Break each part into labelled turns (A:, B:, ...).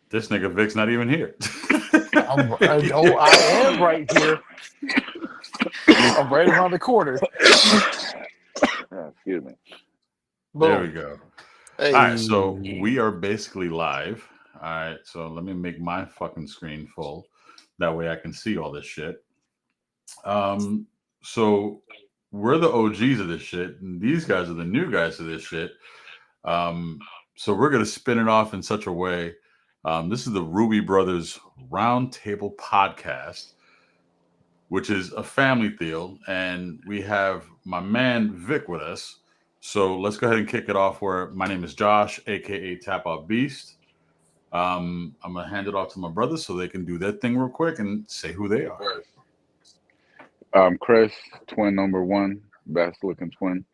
A: This nigga Vic's not even here.
B: I am right here. I'm right around the corner.
C: Excuse me.
A: There we
B: Boom.
A: go. All right, so
B: Hey.
A: we are basically live. All right, so let me make my fucking screen full. That way I can see all this shit. Um, so we're the OGs of this shit, and these guys are the new guys of this shit. Um, so we're gonna spin it off in such a way. This is the Ruby Brothers Roundtable Podcast, which is a family deal, and we have my man Vic with us. So let's go ahead and kick it off. Where my name is Josh, aka Tap Out Beast. I'm gonna hand it off to my brothers so they can do their thing real quick and say who they are.
C: Chris, twin number one, best looking twin.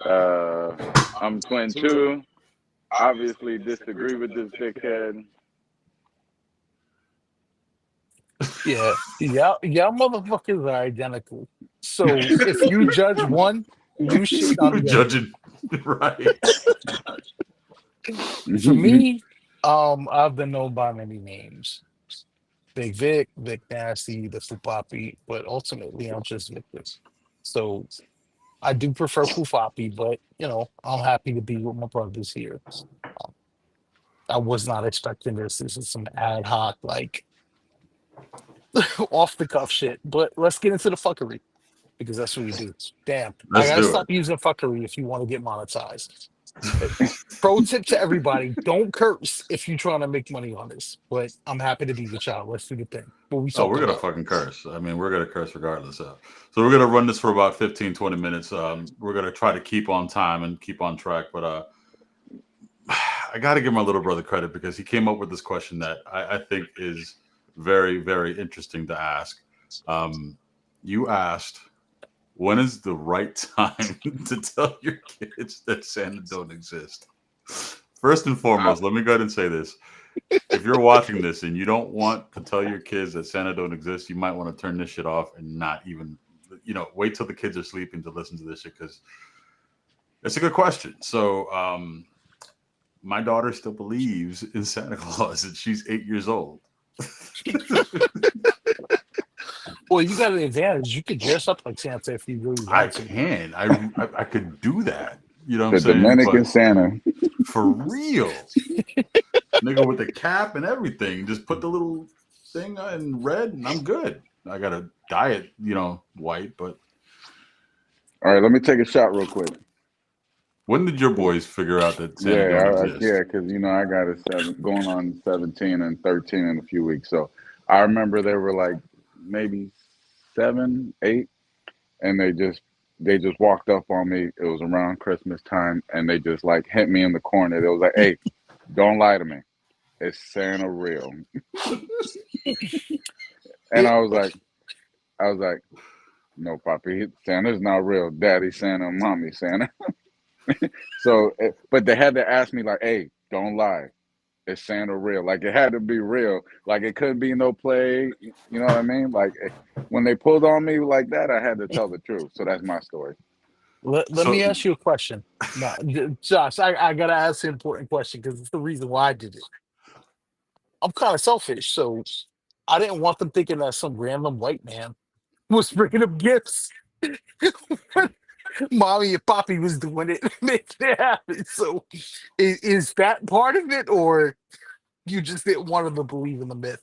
C: Uh, I'm twin two. Obviously, disagree with this dickhead.
B: Yeah, motherfuckers are identical. So if you judge one, you shit on
A: Who's
B: the other.
A: judging? Right.
B: For me, I've been known by many names. Big Vic, Vic Nasty, the Fupapi, but ultimately I'm just Victor. So I do prefer Fupapi, but I'm happy to be with my brothers here. Um, I was not expecting this. This is some ad hoc, like off the cuff shit. But let's get into the fuckery because that's what we do. Damn, I
A: Let's
B: gotta
A: do it.
B: stop using fuckery if you want to get monetized. Uh, Pro tip to everybody: don't curse if you're trying to make money on this. But I'm happy to be with y'all. Let's do the thing. What we
A: Oh, we're
B: talking
A: gonna
B: about?
A: fucking curse. I mean, we're gonna curse regardless of. So we're gonna run this for about 15, 20 minutes. We're gonna try to keep on time and keep on track. But I got to give my little brother credit because he came up with this question that I think is very, very interesting to ask. Um, you asked, when is the right time to tell your kids that Santa don't exist? First and
C: I,
A: foremost, let me go ahead and say this. If you're watching this and you don't want to tell your kids that Santa don't exist, you might want to turn this shit off and not even, wait till the kids are sleeping to listen to this shit because it's a good question. So, my daughter still believes in Santa Claus and she's 8 years old.
B: Well, you got an advantage. You could dress up like Santa if you really
A: I
B: want to.
A: can. I could do that. You know what I'm
C: the
A: saying?
C: Dominican
A: But
C: Santa.
A: for real, nigga with the cap and everything, just put the little thing in red and I'm good. I got to dye it, white. But
C: All right, let me take a shot real quick.
A: when did your boys figure out that Santa don't
C: Yeah,
A: exist?
C: because I got a seven going on 17 and 13 in a few weeks. So I remember they were like maybe 7, 8, and they just walked up on me. It was around Christmas time, and they just like hit me in the corner. They was like, "Hey, don't lie to me. Is Santa real?" And
B: It,
C: I was like, "No, Poppy, Santa's not real. Daddy Santa, Mommy Santa." So, but they had to ask me like, "Hey, don't lie. Is Santa real?" Like it had to be real. Like it couldn't be no play. You know what I mean? Like when they pulled on me like that, I had to tell the truth. So that's my story.
B: let
A: So,
B: me ask you a question. Now, Josh, I gotta ask an important question because it's the reason why I did it. I'm kind of selfish, so I didn't want them thinking that some random white man was bringing them gifts. Mommy and Poppy was doing it, making it happen. So, is that part of it, or you just didn't want them to believe in the myth?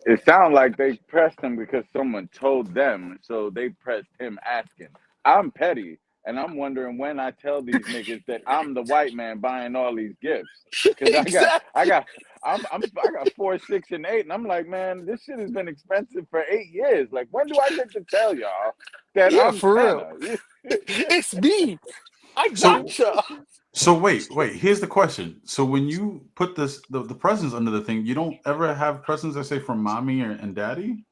C: It sounded like they pressed him because someone told them, so they pressed him asking. I'm petty, and I'm wondering when I tell these niggas that I'm the white man buying all these gifts. Cause
B: Exactly.
C: I got 4, 6, and 8, and I'm like, man, this shit has been expensive for 8 years. Like, when do I get to tell y'all that
B: Yeah,
C: I'm
B: for real.
C: Santa?
B: It's me. I
A: so
B: gotcha.
A: So wait. Here's the question. So when you put the presents under the thing, you don't ever have presents that say from mommy and daddy?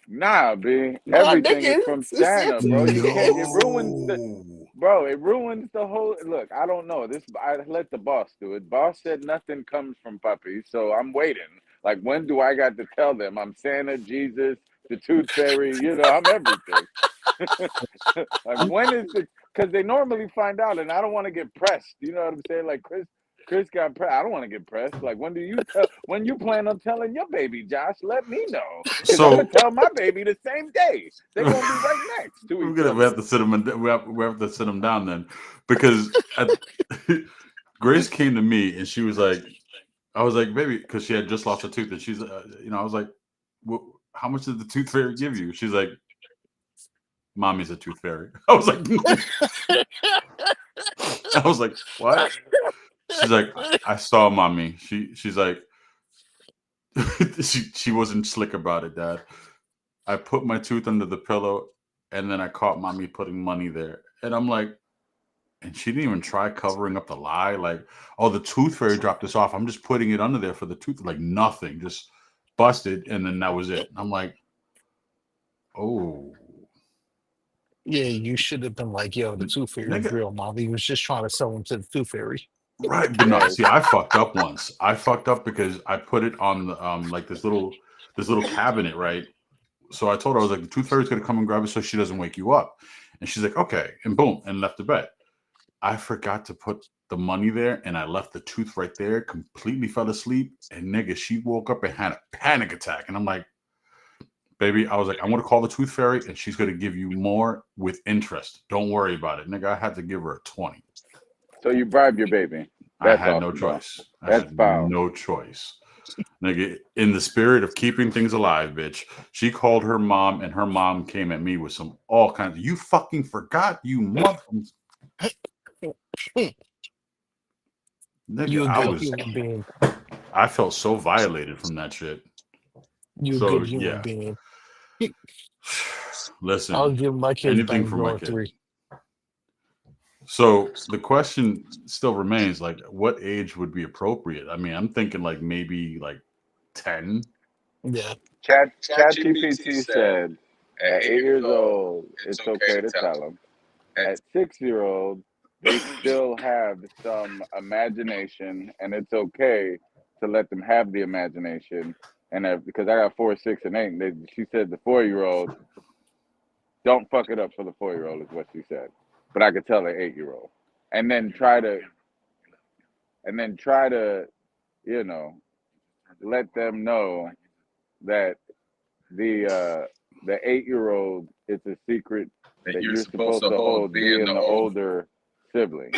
C: Nah, B.
B: Nah,
C: Everything
B: nigga,
C: is from
B: it's
C: Santa, bro.
B: Santa.
C: You can't. It ruins the.
A: No.
C: Bro, it ruins the whole look. I don't know. This I let the boss do it. Boss said nothing comes from puppy, so I'm waiting. Like when do I got to tell them I'm Santa, Jesus, the Tooth Fairy? I'm everything. Like when is the? Because they normally find out, and I don't want to get pressed. You know what I'm saying? Like Chris got pressed. I don't want to get pressed. Like when do you tell? When you plan on telling your baby, Josh? Let me know, because I'm gonna
A: So
C: tell my baby the same day. They're gonna be right next to each other.
A: we have to sit him. We have to sit him down then, because Grace came to me and she was like, I was like, baby, because she had just lost a tooth, and she's, I was like, well, how much did the tooth fairy give you? She's like, mommy's a tooth fairy. I was like, what? She's like, I saw mommy. She's like, she wasn't slick about it, Dad. I put my tooth under the pillow, and then I caught mommy putting money there, and I'm like, and she didn't even try covering up the lie, like, oh, the tooth fairy dropped this off. I'm just putting it under there for the tooth, like nothing, just busted, and then that was it. I'm like, oh,
B: Yeah, you should have been like, yo, the Tooth Fairy's
A: nigga,
B: real, mom. He was just trying to sell him to the Tooth Fairy.
A: right? But no,
C: Yeah,
A: see, I fucked up once. I fucked up because I put it on the like this little cabinet, right? So I told her, I was like, the tooth fairy's gonna come and grab it so she doesn't wake you up. And she's like, okay, and boom, and left the bed. I forgot to put the money there, and I left the tooth right there. Completely fell asleep, and nigga, she woke up and had a panic attack. And I'm like, baby, I was like, I'm gonna call the tooth fairy, and she's gonna give you more with interest. Don't worry about it, nigga. I had to give her a 20.
C: so you bribe your baby.
A: I
C: That's
A: had no
C: awesome, bro.
A: choice. I
C: That's
A: had
C: foul.
A: no choice. Nigga, in the spirit of keeping things alive, bitch, she called her mom, and her mom came at me with some all kinds of, you fucking forgot, you mother. Nigga,
B: You a good human being.
A: I felt so violated from that shit.
B: You a
A: So
B: good human
A: yeah,
B: being.
A: listen,
B: I'll give my kids
A: anything
B: Bang
A: for my
B: Door
A: kid.
B: 3.
A: So the question still remains, like, what age would be appropriate? I mean, I'm thinking like maybe like 10.
B: Yeah.
C: ChatGPT said at 8 years old, it's okay to tell them. At 6 year old, they still have some imagination, and it's okay to let them have the imagination. And because I got 4, 6, and 8, she said the 4 year old, don't fuck it up for the 4 year old, is what she said. But I could tell the 8 year old, and then try to, you know, let them know that the 8 year old, it's a secret that you're supposed to hold being the older sibling.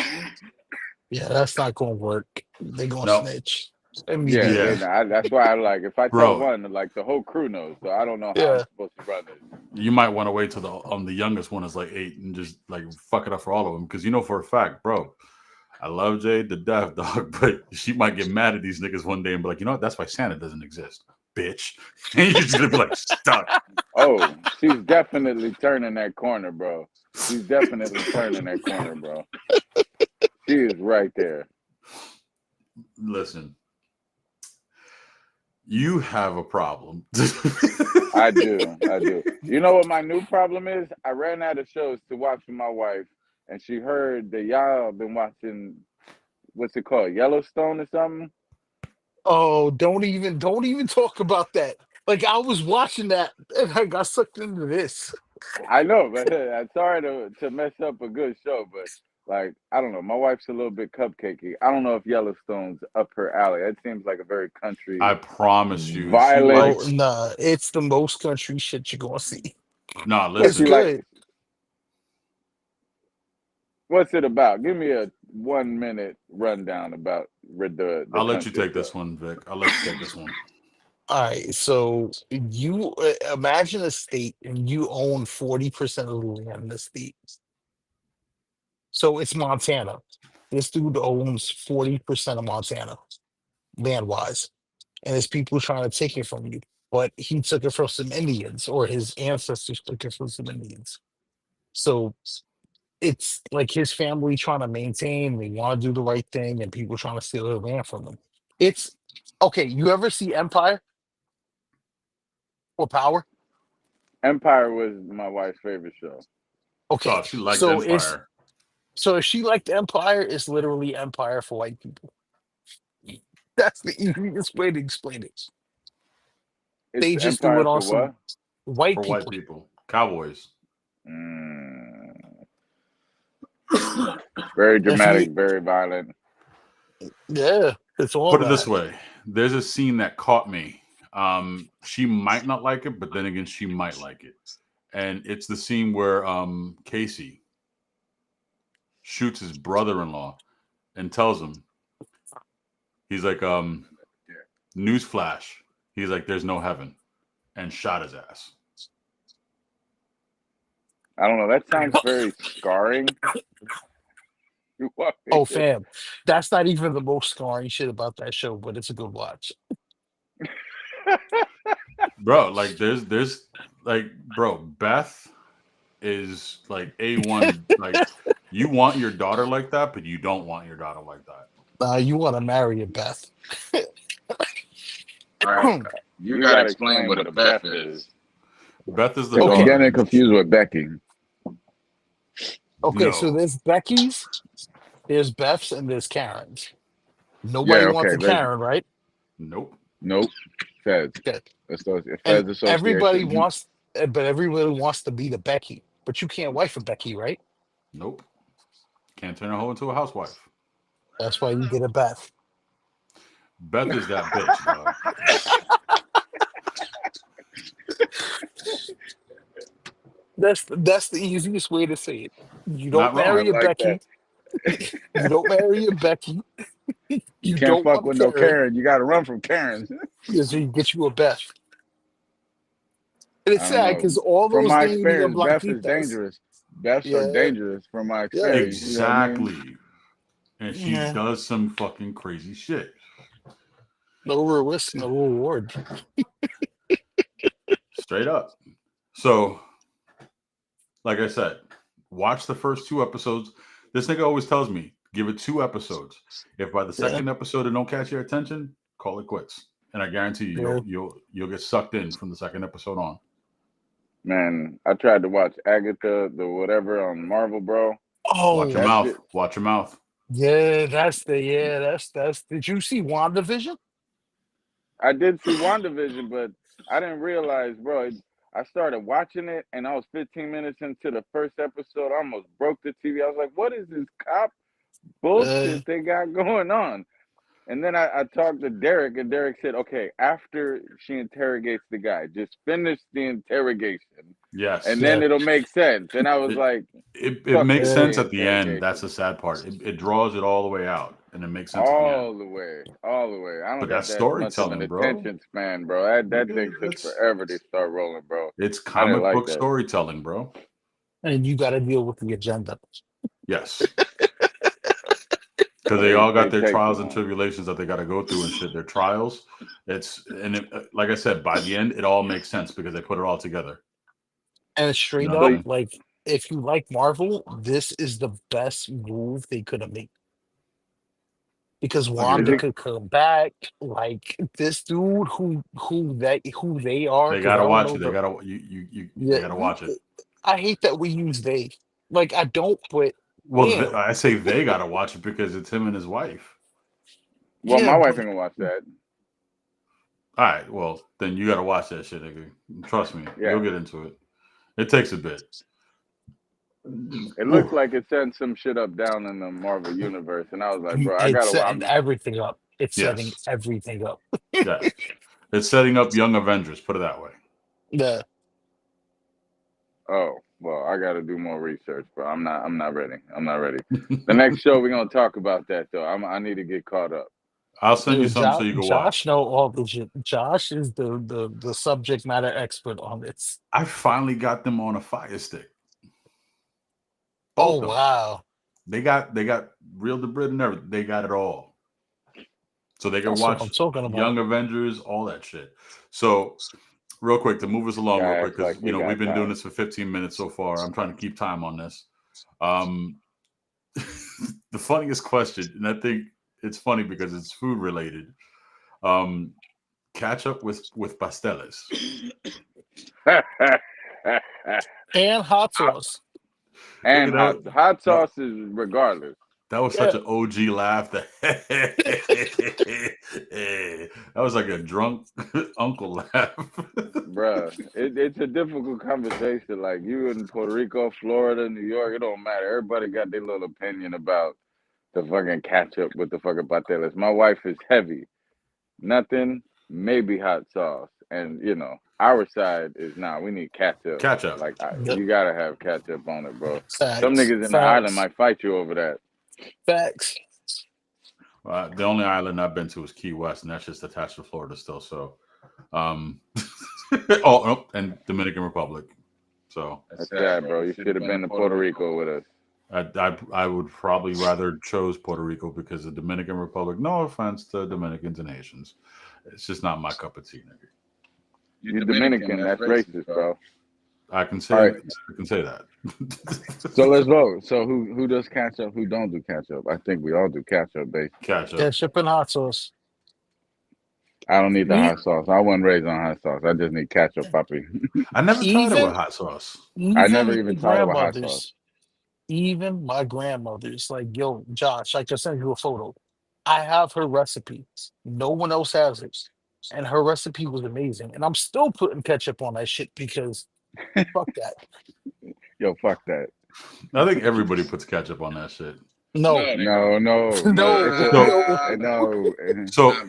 B: Yeah, that's not gonna work. They gonna
A: No,
B: snitch
C: Yeah,
B: immediately.
A: yeah,
C: that's why I like, if I tell
A: bro,
C: one, like the whole crew knows. So I don't know how I'm
B: Yeah.
C: supposed to run it.
A: you might want to wait till the youngest one is like 8 and just like fuck it up for all of them, because you know for a fact, bro. I love Jade to death, dog, but she might get mad at these niggas one day and be like, you know what? That's why Santa doesn't exist, bitch. And you're just gonna be like stuck.
C: Oh, she's definitely turning that corner, bro. She's definitely turning that corner, bro. She is right there.
A: Listen, you have a problem.
C: I do. You know what my new problem is? I ran out of shows to watch with my wife, and she heard that y'all been watching, what's it called, Yellowstone or something?
B: Oh, don't even talk about that. Like I was watching that and I got sucked into this.
C: I know, but I'm sorry to mess up a good show, but like, I don't know. My wife's a little bit cupcakey. I don't know if Yellowstone's up her alley. It seems like a very country,
A: I promise you, she
C: violent.
B: Oh
A: likes.
B: nah, it's the most country shit you're gonna see.
A: Nah,
C: What's
B: It's
C: she
A: listen.
C: like?
B: good.
C: What's it about? Give me a 1 minute rundown about the
A: I'll let you
C: country
A: take
C: stuff.
A: this one, Vic. I'll let you take this one.
B: All right, so you imagine a state and you own 40% of the land in the state. So it's Montana. This dude owns 40% of Montana, land wise. And there's people trying to take it from you. But he took it from some Indians, or his ancestors took it from some Indians. So it's like his family trying to maintain, they want to do the right thing, and people trying to steal their land from them. It's okay. You ever see Empire or Power?
C: Empire was my wife's favorite show.
B: Okay,
A: Oh, she liked
B: so it's
A: Empire.
B: so if she liked Empire, it's literally Empire for white people. That's the easiest way to explain it.
C: It's
B: They just do
C: Empire
B: it on
C: for
B: some
C: what?
B: white
A: For white
B: people.
A: people. Cowboys.
C: Mm. Very
B: If
C: dramatic,
B: you,
C: very violent.
B: yeah, it's all
A: Put it this
B: that.
A: way: there's a scene that caught me. She might not like it, but then again, she might like it. And it's the scene where Casey shoots his brother-in-law and tells him, he's like, newsflash. He's like, there's no heaven, and shot his ass.
C: I don't know. That sounds very scarring.
B: Oh, fam, that's not even the most scarring shit about that show, but it's a good watch.
A: Bro, like there's like, bro, Beth is like A1. Like, you want your daughter like that, but you don't want your daughter like that.
B: You want to marry a Beth?
D: All right, you
C: You
D: gotta
C: gotta
D: explain
C: explain
D: what
C: what
D: a
C: a
D: Beth
C: Beth
D: is.
A: Beth is the
C: Because I'm
B: Okay.
A: daughter.
C: getting it confused with Becky.
B: Okay, so
A: No,
B: there's Becky's, there's Beth's, and there's Karen's. Nobody
C: Yeah,
B: wants
C: okay.
B: a Karen, right?
A: nope.
C: Nope. Feds.
B: Okay. And
C: Feds
B: everybody
C: Association.
B: wants, but everybody wants to be the Becky. But you can't wife a Becky, right?
A: Nope. Can't turn a hoe into a housewife.
B: That's why you get a Beth.
A: Beth is that bitch, dog.
B: That's the easiest way to say it. You don't
A: Not
C: I
A: wrong.
B: marry a
C: like
B: Becky.
C: that.
B: You don't marry a Becky.
C: You
B: You
C: can't
B: don't
C: fuck
B: want a
C: with no
B: Karen.
C: Karen. You got to run from Karens.
B: So you get you a Beth. And it's
C: I don't
B: sad
C: know.
B: because all
C: From
B: those
C: my
B: names are
C: experience, Beth is
B: Blanquitas.
C: dangerous. Beths are
B: Yeah,
C: dangerous from my
B: yeah,
C: experience. You know what I mean?
A: Exactly. And she
B: yeah.
A: does some fucking crazy shit.
B: No risk, no reward.
A: Straight up. So, like I said, watch the first 2 episodes. This nigga always tells me, give it 2 episodes. If by the
B: Yeah,
A: second episode it don't catch your attention, call it quits. And I guarantee you,
B: yeah.
A: you'll get sucked in from the second episode on.
C: Man, I tried to watch Agatha, the whatever on Marvel, bro.
A: Watch your
B: Oh,
C: That
A: mouth.
C: shit.
A: Watch your mouth.
B: that's. Did you see WandaVision?
C: I did see WandaVision, but I didn't realize, bro. I started watching it, and I was 15 minutes into the first episode. I almost broke the TV. I was like, "What is this cop
B: Uh,
C: bullshit they got going on?" And then I talked to Derek, and Derek said, "Okay, after she interrogates the guy, just finish the interrogation, and
A: Yes.
C: then
B: yeah,
C: it'll make sense." And I was
A: It
C: like,
A: it
C: "Fuck
A: makes
C: the
B: yeah.
A: sense at the end. That's
C: interrogation,
A: the sad part. It draws it all the way out, and it makes sense at the end.
C: all the way, all the way." I don't
A: But
C: got
A: that's
C: that much of an
A: storytelling, bro.
C: attention span, bro. That
A: Nigga,
C: thing took
A: that's
C: forever to start rolling, bro.
A: it's
C: I didn't
A: comic
C: like
A: book
C: that.
A: storytelling, bro.
B: And you got to deal with the agenda.
A: Yes. Because they all got
C: They
A: their
C: take too
A: trials and
C: long.
A: tribulations that they got to go through and shit. Their trials. Like I said, by the end, it all makes sense because they put it all together.
B: And
A: You
B: straight
A: know what I'm
B: up,
C: So
A: saying?
B: like, if you like Marvel, this is the best move they could have made. Because
C: is
B: Wanda
C: it?
B: could come back, like this dude who they are.
A: They
B: Because I
A: gotta
B: don't
A: watch
B: know
A: it. They
B: the
A: gotta they
B: yeah.
A: gotta watch it.
B: I hate that we use they. Like I don't, but
A: Well,
B: damn,
A: I say they gotta watch it because it's him and his wife.
C: Well,
B: yeah,
C: my wife
B: but
C: ain't gonna watch that.
A: All right, well then you gotta watch that shit, nigga. Trust me,
C: Yeah,
A: you'll get into it. It takes a bit.
C: it looks
A: Ooh,
C: like it sent some shit up down in the Marvel universe, and I was like, bro, I
B: it's
C: gotta.
B: setting
C: I'm
B: everything up. It's setting
A: yes,
B: everything up.
A: yes. It's setting up Young Avengers. Put it that way.
B: Yeah.
C: Oh, well, I got to do more research, bro. I'm not ready. I'm not ready. The next show we're gonna talk about that though. I need to get caught up.
A: I'll send you
B: Yo,
A: something so you can
B: Josh
A: watch.
B: know all the shit. Josh is the subject matter expert on this.
A: I finally got them on a Fire Stick.
B: Oh
A: Both of them.
B: wow,
A: They got Real to Brit and everything. They got it all. So they can
B: that's what I'm
A: watch
B: talking about.
A: Young Avengers, all that shit. So real quick, to move us along real
C: Guy
A: quick,
C: acts
A: because
C: like they
A: we've
C: got
A: been doing
C: time.
A: this for 15 minutes so far. I'm trying to keep time on this. Um the funniest question, and I think it's funny because it's food related. Um Catch up with pasteles.
B: And hot sauce.
A: Nigga,
C: And hot sauce is regardless.
A: That was such an OG laugh. That was like a drunk uncle laugh.
C: Bruh, it's a difficult conversation. Like you in Puerto Rico, Florida, New York, it don't matter. Everybody got their little opinion about the fucking ketchup with the fucking pateles. My wife is heavy. Nothing, maybe hot sauce. And our side is we need ketchup.
A: Ketchup.
C: Like
B: Yep.
C: you gotta have ketchup on it, bro.
B: Facts.
C: Some niggas in the island might fight you over that.
B: Facts.
A: The only island I've been to is Key West, and that's just attached to Florida still. So, and Dominican Republic. So
C: That's sad, bro. You should have been to Puerto Rico with us.
A: I would probably rather chose Puerto Rico because the Dominican Republic. No offense to Dominicans and Haitians, it's just not my cup of tea, nigga.
C: You're Dominican. That's racist, bro.
A: I can say
C: Right.
A: I can say that.
C: So let's vote. So who does ketchup? Who don't do ketchup? I think we all do ketchup, babe.
A: Ketchup.
B: Ketchup and hot sauce.
C: I don't need the
B: Me-
C: hot sauce. I wasn't raised on hot sauce. I just need ketchup, puppy.
A: I never tried it
B: Even-
A: with hot sauce.
C: I never
B: Even
C: even
B: my
C: tried it with hot
B: grandmothers,
C: sauce.
B: even my grandmother's, like, yo, Josh, I just sent you a photo. I have her recipe. No one else has it. And her recipe was amazing. And I'm still putting ketchup on that shit because fuck that.
C: Yo, fuck that.
A: I think everybody puts ketchup on that shit.
B: No.
C: No.
B: No.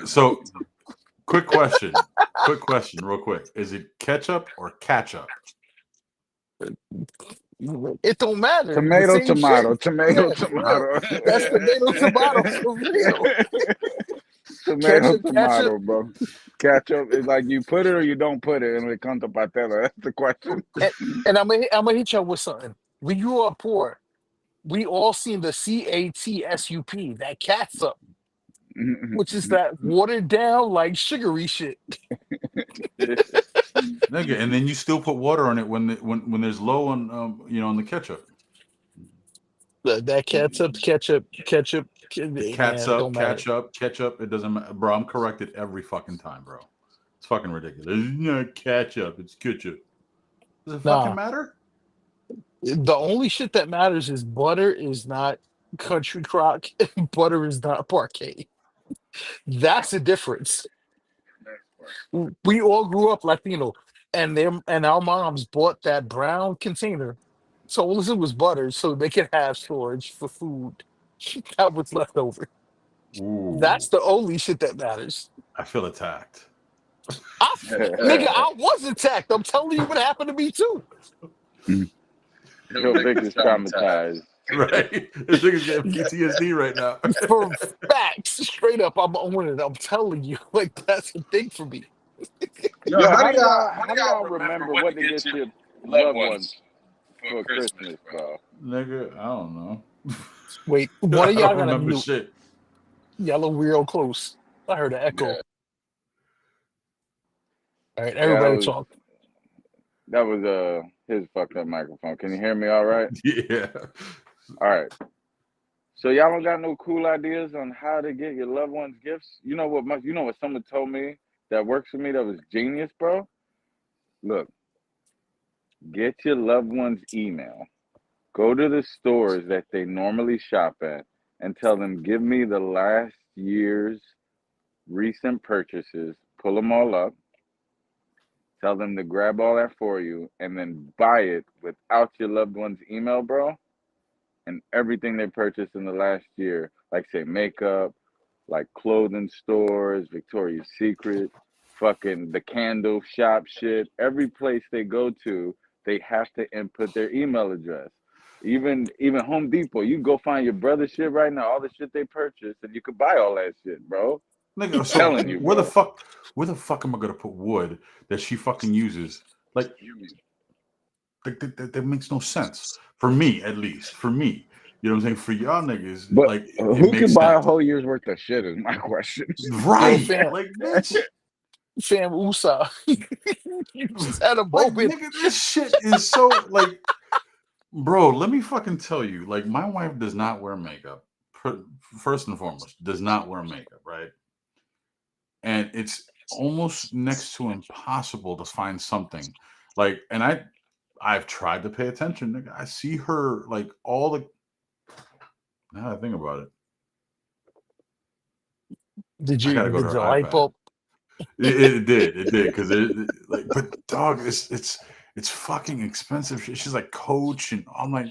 A: So quick question, real quick. Is it ketchup or ketchup?
B: It don't matter. The
C: Tomato,
B: same
C: tomato,
B: shit.
C: tomato,
B: Yeah,
C: tomato.
B: That's tomato, tomato for real.
C: Tomato,
B: Ketchup,
C: tomato, bro. Ketchup is like you put it or you don't put it, and when it comes to patella, that's the question.
B: And I'm gonna hit you with something. We grew up poor. We all seen the CATSUP, that catsup, which is that watered down, like sugary shit.
A: Nigga, and then you still put water on it when there's low on on the ketchup.
B: That ketchup.
A: Catsup,
B: Don't matter.
A: ketchup. It doesn't matter, bro. I'm corrected every fucking time, bro. It's fucking ridiculous. It's not ketchup. It's ketchup. Does it fucking matter?
B: The only shit that matters is butter is not country crock and butter is not parquet. That's the difference. We all grew up Latino, and our moms bought that brown container, told us it was butter so they could have storage for food that was left over.
A: Ooh,
B: That's the only shit that matters.
A: I feel attacked.
B: Nigga, I was attacked. I'm telling you what happened to me too.
C: Yo, Vic is traumatized.
A: Right? This nigga's getting PTSD right now.
B: For facts, straight up, I'm owning it. I'm telling you, like that's a thing for me.
C: Yo, how do y'all remember what to get your loved ones for Christmas, bro?
A: Nigga, I don't know.
B: Wait, one of
A: I
B: y'all
A: don't
B: gotta
A: remember
B: mute.
A: shit.
B: Y'all are real close. I heard an echo.
C: Yeah.
B: All right, everybody talk.
C: That was his fucked up microphone. Can you hear me all right?
A: Yeah.
C: All right. So y'all don't got no cool ideas on how to get your loved ones gifts? You know what someone told me that works for me that was genius, bro? Look, get your loved one's email. Go to the stores that they normally shop at and tell them, give me the last year's recent purchases. Pull them all up. Tell them to grab all that for you and then buy it without your loved one's email, bro. And everything they purchased in the last year, like say makeup, like clothing stores, Victoria's Secret, fucking the candle shop shit, every place they go to, they have to input their email address. Even Home Depot, you can go find your brother's shit right now, all the shit they purchased, and you could buy all that shit, bro.
A: Nigga,
C: I'm
A: so
C: telling you,
A: where
C: bro.
A: the fuck am I gonna put wood that she fucking uses? Like that makes no sense. For me, at least. For me. You know what I'm saying? For y'all niggas,
C: But
A: like
C: who
A: makes
C: can buy a
A: sense.
C: whole year's worth of shit is my question.
A: Right.
B: Fam.
A: Like, bitch.
B: Fam USA. You just had a
A: Like,
B: moment.
A: nigga, this shit is so like, bro, let me fucking tell you. Like, my wife does not wear makeup. First and foremost, does not wear makeup, right? And it's almost next to impossible to find something. Like, and I've tried to pay attention. Nigga. I see her like all the Now that I think about it,
B: Did
A: I
B: you
A: gotta go to
B: did
A: her
B: the light
A: iPad.
B: bulb?
A: It did, because like, but dog, it's fucking expensive. She's like, coach, and I'm like,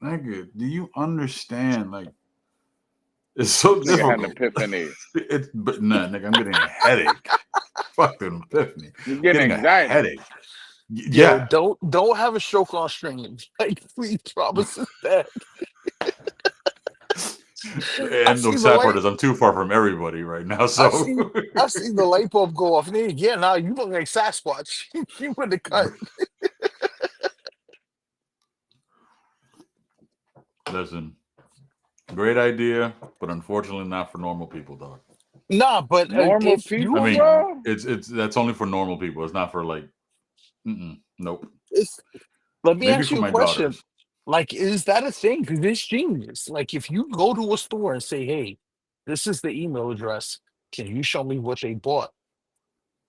A: nigga, do you understand? Like, it's so
C: Nigga had an
A: difficult.
C: epiphany.
A: It's but nah, nigga, I'm getting a headache. Fuck an epiphany.
C: You're
A: I'm
C: getting
A: getting a
C: anxiety.
A: headache.
B: Yo,
A: Yeah,
B: don't have a stroke on stream. Like, please promise us that. I
A: and the
B: see the
A: sad part
B: light.
A: is I'm too far from everybody right now.
B: I
A: So
B: see. I see the light bulb go off. And yeah, now you look like Sasquatch. You in the cut.
A: listen, great idea, but unfortunately not for normal people, dog.
B: Nah, but
C: Normal
B: if
A: I
C: people,
B: you,
A: mean,
C: bro.
A: it's that's only for normal people. It's not for like, nope.
B: it's, let me
A: Maybe
B: ask
A: for
B: you a
A: my
B: question.
A: daughters,
B: Like, is that a thing? Because it's genius. Like, if you go to a store and say, "Hey, this is the email address. Can you show me what they bought?"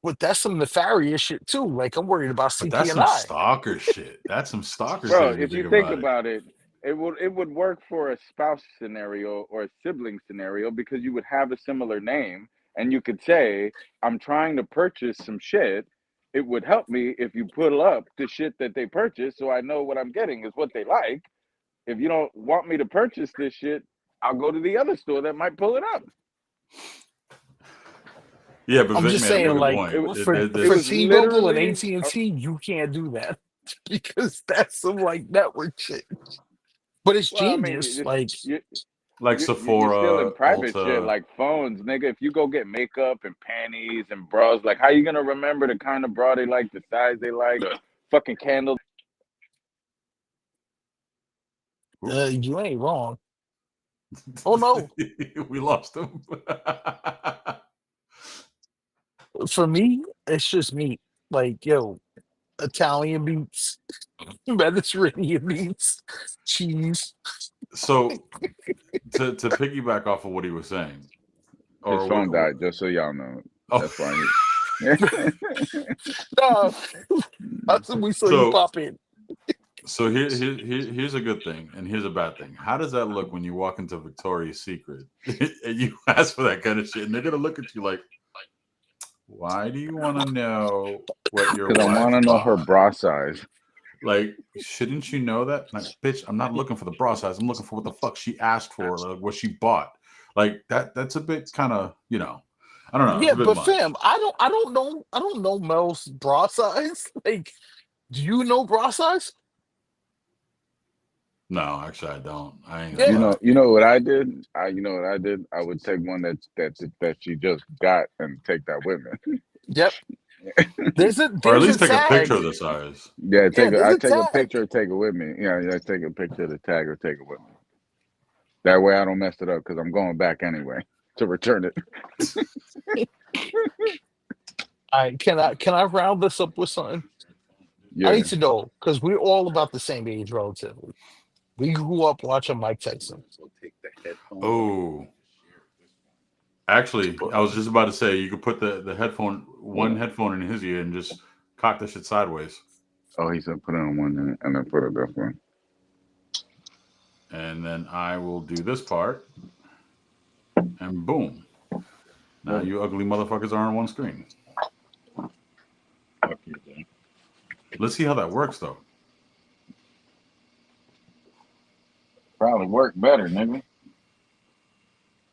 B: But that's some nefarious shit too. Like, I'm worried about
A: but that's some
B: CP&I.
A: stalker shit. That's some stalker shit
C: Bro,
A: if you
C: if you
A: think
C: think
A: about it.
C: about it, it would work for a spouse scenario or a sibling scenario because you would have a similar name and you could say, I'm trying to purchase some shit. It would help me if you pull up the shit that they purchase so I know what I'm getting is what they like. If you don't want me to purchase this shit, I'll go to the other store that might pull it up.
A: Yeah, but
B: I'm
A: Vic
B: just
A: made a
B: saying,
A: good
B: like,
C: It,
A: point.
B: for
C: it
B: for
C: was
A: There's
B: T-Mobile and
C: literally
B: AT&T, you can't do that because that's some like network shit. But it's
C: well, I mean,
B: genius. Like,
A: like
C: you're still in
A: Sephora,
C: private shit
A: Ulta.
C: like phones, nigga. If you go get makeup and panties and bras, like how you gonna remember the kind of bra they like, the size they like, fucking candle?
B: you ain't wrong. Oh no,
A: We lost him.
B: for me, it's just meat. Like, yo, Italian meats, Mediterranean meats, cheese.
A: So to piggyback off of what he was saying,
C: His
A: or
C: phone
A: what
C: died, just so y'all know.
A: oh,
C: That's why he.
B: Nah, that's when we saw you
A: so
B: pop in.
A: here's a good thing and here's a bad thing. How does that look when you walk into Victoria's Secret and you ask for that kind of shit and they're gonna look at you like, why do you want to know what your
C: Because I want
A: wife
C: to know her
A: bought?
C: bra size.
A: Like, shouldn't you know that? Like, bitch, I'm not looking for the bra size. I'm looking for what the fuck she asked for, like what she bought. Like that's a bit kind of, I don't know, it's
B: Yeah,
A: a bit
B: but
A: much.
B: fam, I don't know Mel's bra size. Like, do you know bra size?
A: No, actually I don't. I ain't gonna
C: You
B: Yeah,
A: lie.
C: know, you know what I did? You know what I did? I would take one that she just got and take that with me.
B: yep.
A: Or at
B: There's a
A: least take a picture
B: tag.
A: of the size.
C: Yeah,
B: Yeah, there's
C: I
B: a
C: take a
B: tag.
C: picture, take it with me. Yeah, take a picture of the tag or take it with me. That way I don't mess it up because I'm going back anyway to return it.
B: Can I round this up with something? I
C: Yeah.
B: need to know because we're all about the same age relatively. We grew up watching Mike Tyson.
A: Oh, actually, I was just about to say you could put the headphone, one headphone in his ear, and just cock the shit sideways,
C: Oh, he said put it on one and then put it this one.
A: and then I will do this part, and boom. Now
C: Oh,
A: you ugly motherfuckers are on one screen.
C: fuck you, man.
A: Let's see how that works, though.
C: Probably work better, nigga.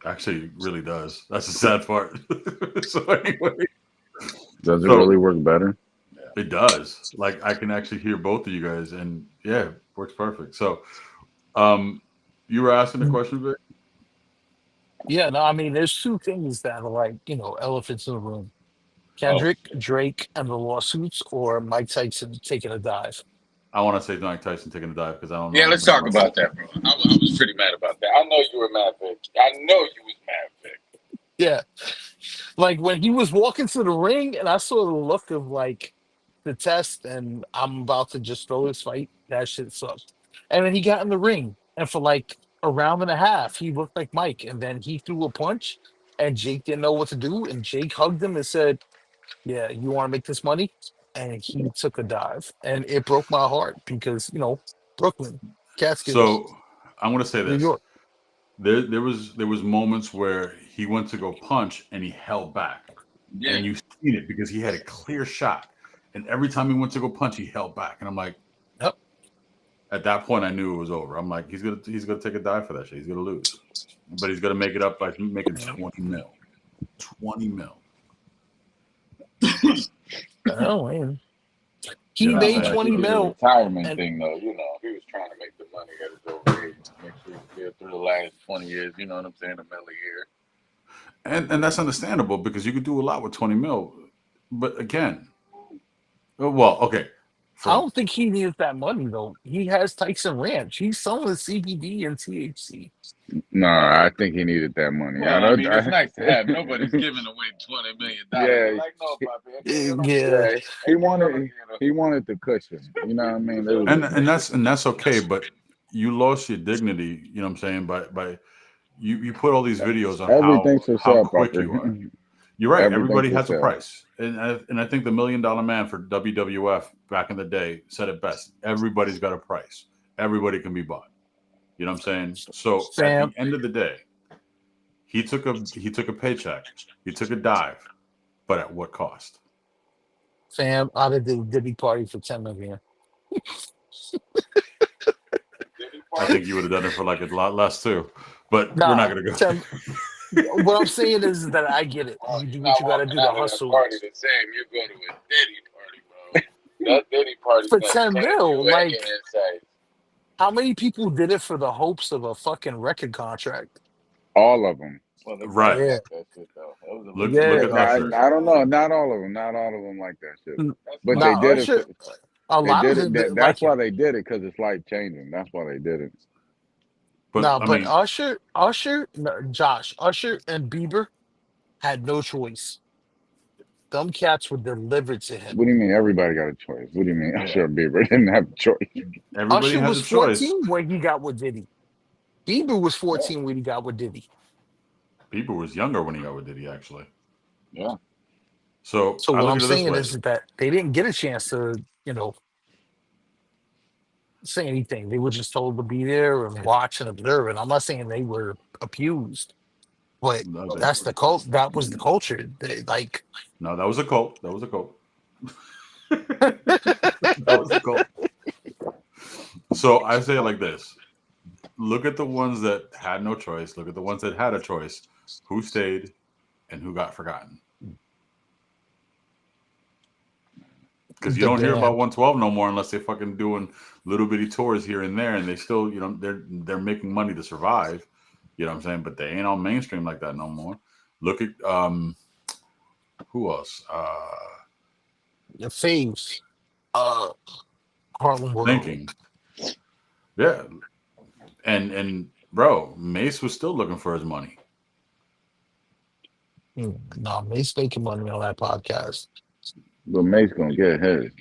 A: Actually, it really does. That's the sad part. So anyway,
C: Does it
A: so
C: really work better?
A: it does. Like I can actually hear both of you guys, and yeah, works perfect. So, um, you were asking the question, Vic?
B: Yeah, no, I mean, there's two things that are like, elephants in the room.
A: Oh,
B: Kendrick, Drake, and the lawsuits, or Mike Tyson taking a dive.
A: I want to say Mike Tyson taking a dive because I don't know
C: Yeah, let's
A: nothing
C: talk
A: about that.
C: about that, bro. I was pretty mad about that. I know you were mad, Vic. I know you was mad, Vic.
B: Yeah. Like when he was walking to the ring and I saw the look of like the test and I'm about to just throw this fight, that shit sucked. And then he got in the ring and for like a round and a half, he looked like Mike. And then he threw a punch and Jake didn't know what to do. And Jake hugged him and said, "Yeah, you want to make this money?" And he took a dive. And it broke my heart because, Brooklyn, Catskills,
A: So I'm going to say
B: New
A: this:
B: York.
A: There was moments where he went to go punch and he held back,
C: Yeah.
A: and you seen it because he had a clear shot, and every time he went to go punch, he held back, and I'm like,
B: Yep.
A: at that point, I knew it was over. I'm like, he's gonna take a dive for that shit. He's gonna lose, but he's gonna make it up by making 20 mil, 20 mil.
B: Oh man.
A: You
B: He
A: know what I'm
B: made
C: Sounded
A: saying?
C: like he
B: 20
C: did a
B: mil
C: retirement
B: and
C: thing though. He was trying to make the money at his old age. Make sure he lived through the last 20 years. You know what I'm saying? A mil a year.
A: And that's understandable because you could do a lot with 20 mil, but again, well, okay,
B: I
A: from
B: don't think he needs that money though. He has Tyson Ranch. He's selling CBD and THC.
C: No,
A: uh,
C: I think he needed that money.
D: Well, I mean, it's nice to have. Nobody's giving away $20 million.
C: Yeah,
D: Like, no, Poppy, I can't
B: Yeah,
D: no
B: yeah.
C: yeah, he wanted the cushion. You know what I mean? It was,
A: and that's okay, but you lost your dignity. You know what I'm saying? By you put all these videos on
C: everything's for
A: how
C: sale,
A: quick
C: Parker.
A: you are. You're right.
C: Everything's
A: Everybody
C: for
A: has a
C: sale.
A: price, and I think the $1 Million Man for WWF back in the day said it best. Everybody's got a price. Everybody can be bought. You know what I'm saying? So at
B: Fam,
A: the end of the day, he took a paycheck. He took a dive, but at what cost?
B: fam, I did the Diddy party for 10 million.
A: I think you would have done it for like a lot less too. But we're not
B: Nah,
A: gonna go.
B: 10. What I'm saying is that I get it.
D: Well,
B: You do
D: you're
B: what
D: not
B: you got to
D: walking
B: do to
D: out of that
B: hustle.
D: party the same. You go to a Diddy party, bro. That Diddy party's
B: For
D: gonna
B: 10
D: turn you
B: mil,
D: and
B: like,
D: your insides.
B: how many people did it for the hopes of a fucking record contract?
C: All of them.
D: Well, they probably
A: Right.
B: Yeah,
D: like that shit though. That was a
A: Look
B: yeah.
A: at
D: lucrative
A: Usher.
D: contract.
C: I don't know. Not all of them. Not all of them like that shit.
D: That's
C: But they
D: fine.
B: Now,
C: did it.
B: Usher, a
C: They
B: lot of
C: did it.
B: them didn't
C: That's
B: like
C: why
B: him.
C: they did it because it's life changing. That's why they did it.
A: But
B: No,
A: I
B: but
A: mean,
B: No, Josh, Usher and Bieber had no choice. Them cats were delivered to him.
C: What do you mean? Everybody got a choice. What do you mean?
D: Yeah.
C: Usher Bieber didn't have a choice.
A: everybody
B: Usher
A: has
B: was
A: a choice.
B: 14 when he got with Diddy. Bieber was
D: Yeah.
B: 14 when he got with Diddy.
A: People was younger when he got with Diddy, actually.
D: Yeah.
A: So
B: So
A: I
B: what
A: look
B: I'm
A: at it this
B: saying
A: way.
B: is that they didn't get a chance to, say anything. They were just told to be there and watch and observe. And I'm not saying they were abused, but
A: No,
B: that's the cult. That was the culture. They, like,
A: no, that was a cult. That was a cult. That was a cult. So I say it like this: look at the ones that had no choice. Look at the ones that had a choice. Who stayed and who got forgotten? Because you
B: the
A: don't hear about
B: band.
A: 112 no more unless they fucking doing little bitty tours here and there, and they still, they're making money to survive. You know what I'm saying? But they ain't on mainstream like that no more. Look at who else?
B: The faves. Uh, Harlem World.
A: Thinking, yeah, and bro, Mace was still looking for his money.
B: No, Mace making money on that podcast.
C: But Mace gonna get his.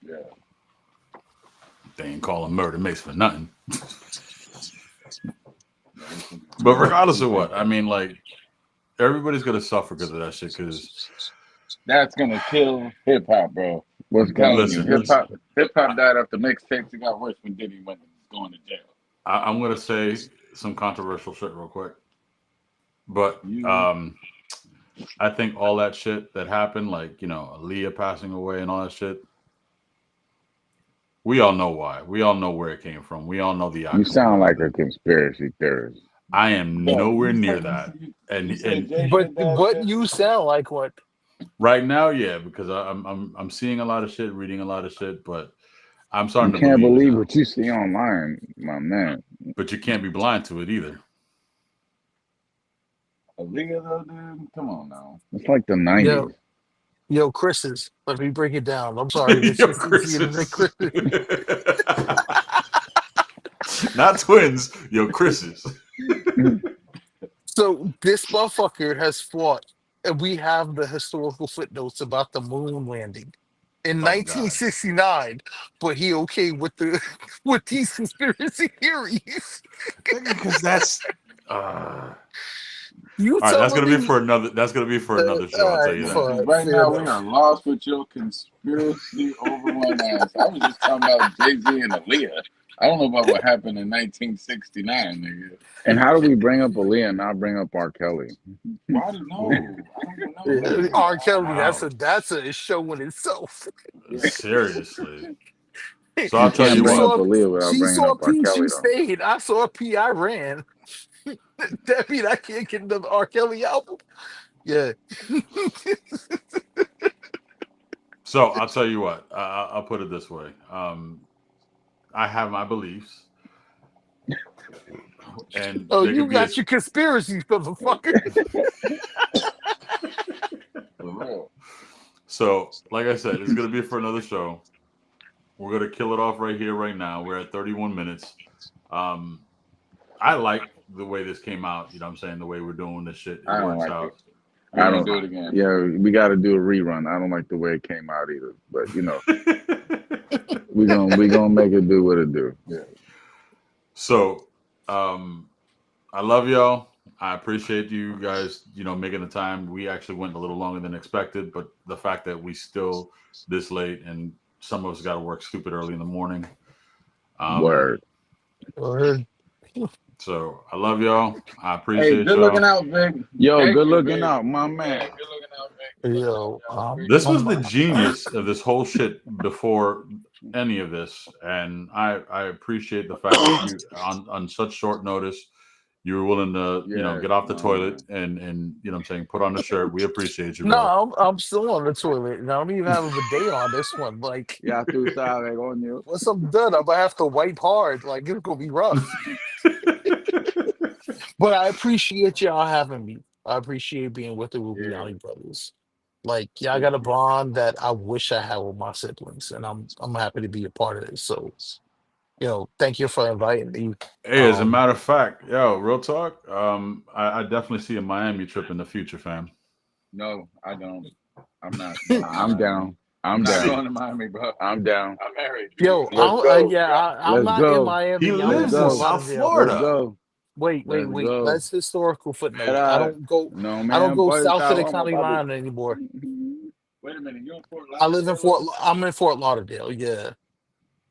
D: Yeah.
A: They ain't calling murder Mace for nothing. But regardless of what, I mean, like everybody's gonna suffer because of that shit. Because
D: That's gonna kill hip hop, bro.
C: What's
D: I'm telling
C: going?
D: you,
A: listen,
D: hip hop died after mixtapes. It got worse when Diddy went going to jail.
A: I'm gonna say some controversial shit real quick. But
D: You
A: I think all that shit that happened, like Aaliyah passing away and all that shit, we all know why. We all know where it came from. We all know the
C: You
A: outcome.
C: sound like a conspiracy theorist.
A: I am
D: bro,
A: nowhere
D: you
A: near
D: said
A: that.
D: you said
A: And
D: Jay
B: But
D: did that shit.
B: you sound like what?
A: right now, yeah, because I'm seeing a lot of shit, reading a lot of shit, but I'm
C: You
A: starting to
C: can't
A: believe it
C: believe
A: now.
C: what you see online, my man.
A: But you can't be blind to it either.
D: Aaliyah though, dude. Come on now.
C: It's like the
B: Yo,
C: 90s.
B: yo, Chris's. Let me break it down. I'm sorry. It's
A: Yo,
B: just easier to say
A: Chris's.
B: Chris's.
A: Not twins. Yo, Chris's.
B: So this motherfucker has fought, and we have the historical footnotes about the moon landing in
A: Oh God.
B: 1969. But he okay with the with these conspiracy theories.
A: Because that's uh
B: You
A: All right, that's
B: telling
A: gonna be
B: me?
A: for another. That's gonna be for another show. I'll tell you that.
B: Fine,
C: Right
B: fair
C: now, we
B: enough.
C: are lost with your conspiracy overrun ass. I was just talking about Jay-Z and Aaliyah. I don't know about what happened in 1969, nigga. And how do we bring up Aaliyah and not bring up R. Kelly?
D: Why do no? I don't even know.
B: R. Kelly,
A: Wow.
B: that's a show in itself.
A: Seriously.
C: You
A: So I'll tell
C: can't
A: you
C: bring
A: what.
C: up Aaliyah without
B: She
C: bringing
B: saw
C: up R.
B: P,
C: Kelly,
B: she
C: though.
B: stayed. I saw P, I ran. That mean I can't get the R. Kelly album. Yeah.
A: So I'll tell you what. I'll put it this way. I have my beliefs, and
B: Oh,
A: they
B: you
A: could be
B: got your conspiracies, motherfucker.
C: For real.
A: So, like I said, it's gonna be for another show. We're gonna kill it off right here, right now. We're at 31 minutes. I like the way this came out. You know what I'm saying? The way we're doing this shit, it
C: I don't
A: works
C: like
A: out.
C: it. I don't do it again. Yeah, we got to do a rerun. I don't like the way it came out either, but you know, we gonna make it do what it do. Yeah.
A: So, I love y'all. I appreciate you guys, making the time. We actually went a little longer than expected, but the fact that we still this late and some of us got to work stupid early in the morning.
C: Word.
B: Word.
A: So I love y'all. I
C: Hey,
A: appreciate
C: good
A: y'all.
C: looking out, Vic. Yo,
D: Thank
C: good
D: you,
C: looking
D: Vic.
C: out, my
D: Yeah,
C: man.
D: good looking out, Vic.
B: Yo,
A: This was the genius of this whole shit before any of this, and I appreciate the fact that you on such short notice you were willing to
C: Yeah,
A: get off the
C: no,
A: toilet and you know what I'm saying, put on the shirt. We appreciate you,
B: no,
A: bro.
B: I'm still on the toilet, and I don't even have a bidet on this one. Like,
C: Ya tú sabes, coño.
B: once I'm done, I'm gonna have to wipe hard. Like, it's gonna be rough. But I appreciate y'all having me. I appreciate being with the Rubiani brothers. Like, y'all got a bond that I wish I had with my siblings, and I'm happy to be a part of it. So, thank you for inviting me.
A: Hey, as a matter of fact, yo, real talk. I definitely see a Miami trip in the future, fam.
C: No, I don't. I'm not. I'm down. I'm
D: Not
C: down.
D: going to Miami, bro.
C: I'm down.
D: I'm married.
B: Yo,
C: Let's go.
B: I'm
C: Let's
B: not
C: go.
B: in Miami.
A: He
B: I'm in
A: lives in
B: Fort
A: South
B: Lauderdale.
C: Let's
A: Florida.
C: go.
B: Wait.
C: Let's go.
B: That's historical footnote. I
C: Era,
B: don't go.
C: no
B: I don't
C: man
B: go
C: puede
B: south of
C: estar,
B: the
C: vamos,
B: county
C: papi.
B: line anymore.
D: Wait a minute, you're in Fort
B: I live in
D: Lauderdale?
B: I'm in Fort Lauderdale. Yeah.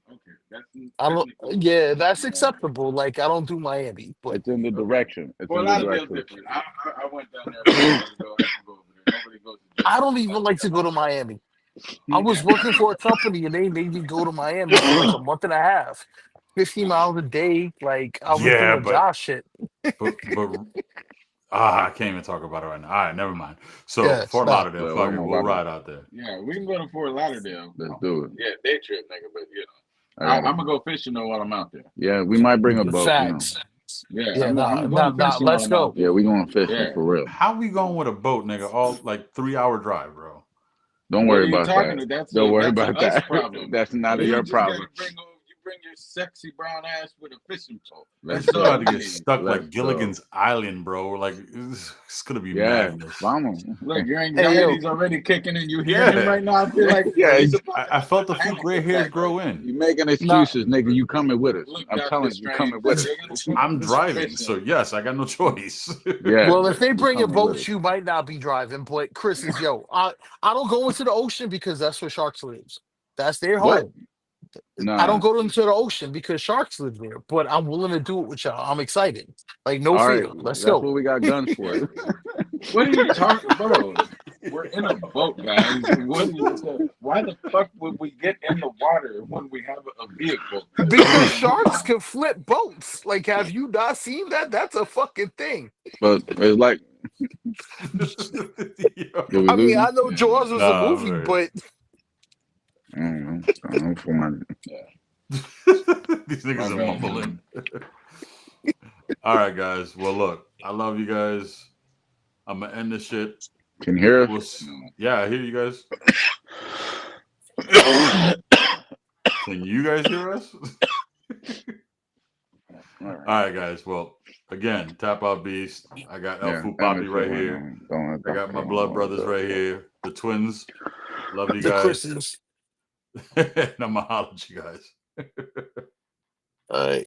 D: Okay, that's
B: I don't.
D: technical.
B: Yeah, that's acceptable. Like, I don't do Miami, but
C: It's in the direction. It's
D: Fort
C: in the
D: Lauderdale's
C: direction.
D: different. I went down there a few years ago. I can go over there. Nobody goes to
B: I don't even like to go to Miami. I was working for a company and they made me go to Miami for like a month and a half, 50 miles a day. Like, I was
A: Yeah,
B: doing job shit.
A: but I can't even talk about it right now. All right, never mind. So
B: Yeah,
A: Fort
B: nah.
A: Lauderdale,
C: Yeah,
A: fuck it,
C: vamos,
A: we'll
C: papi.
A: ride out there.
D: Yeah, we can go to Fort Lauderdale.
C: Let's do it.
D: Yeah, day trip, nigga, but
C: I
D: I'm gonna go fishing though while I'm out there.
C: Yeah, we might bring a boat.
B: Facts.
D: Yeah,
B: Yeah,
D: I'm going fishing while
B: let's
D: I'm out
B: go.
C: Yeah, we going fishing
D: Yeah.
C: for real.
A: How we going with a boat, nigga? All like 3-hour drive, bro.
C: Don't
D: What
C: worry
D: are you
C: about
D: talking
C: that.
D: to?
C: Don't worry
D: That's
C: about
D: us
C: that.
D: problem.
C: That's not
D: You
C: your
D: just
C: problem.
D: gotta bring your sexy brown ass with a fishing pole.
C: Let's
D: That's
A: We're
D: all
A: about
C: go.
A: to
D: we
A: get
D: need.
A: stuck
C: Let's
A: like Gilligan's Island, bro. Like it's gonna be
C: Yeah,
A: madness.
C: vamos.
D: Look, your
B: Hey,
D: anxiety's already kicking in. You hear him
A: Yeah.
D: right now? I feel like
C: Yeah,
D: he's about to
A: I
D: have
A: felt a few
D: panic
A: gray hairs
D: attack
A: grow
D: right
A: in.
C: You making
B: nah,
C: excuses, nigga. You coming with us.
D: Look,
C: I'm
D: Dr.
C: telling you,
D: Strange,
C: coming with us.
D: you're gonna go
A: I'm driving,
D: fishing.
A: so yes, I got no choice.
C: Yeah.
B: well, if they bring a
C: coming with
B: boat,
C: us.
B: you might not be driving. But Chris is, I don't go into the ocean because that's where sharks lives. That's their
C: What?
B: home. I
C: Nah.
B: don't go into the ocean because sharks live there. But I'm willing to do it with y'all. I'm excited. Like, no
C: All
B: fear.
C: right,
B: Let's
C: that's
B: go.
C: what we got guns for.
D: What are you talking, bro? We're in a boat, guys. Why the fuck would we get in the water when we have a vehicle?
B: Because sharks can flip boats. Like, have you not seen that? That's a fucking thing.
C: But it's like,
A: Yo.
C: did we
B: I
C: lose
B: mean,
C: him?
B: I know Jaws was a movie,
A: man.
B: but
C: I don't know for my.
A: These niggas are
D: Okay.
A: mumbling. All right, guys. Well, look, I love you guys. I'm gonna end this shit.
C: Can you hear
A: We'll yeah, I hear you guys.
C: us?
A: Can you guys hear us?
C: All
A: All right, guys. Well, again, Tap Out Beast. I got El Fupapi right here. I got my blood brothers right here. The twins. Love you
B: the
A: guys.
B: Chris's.
A: And I'm gonna holler at you guys.
B: All right.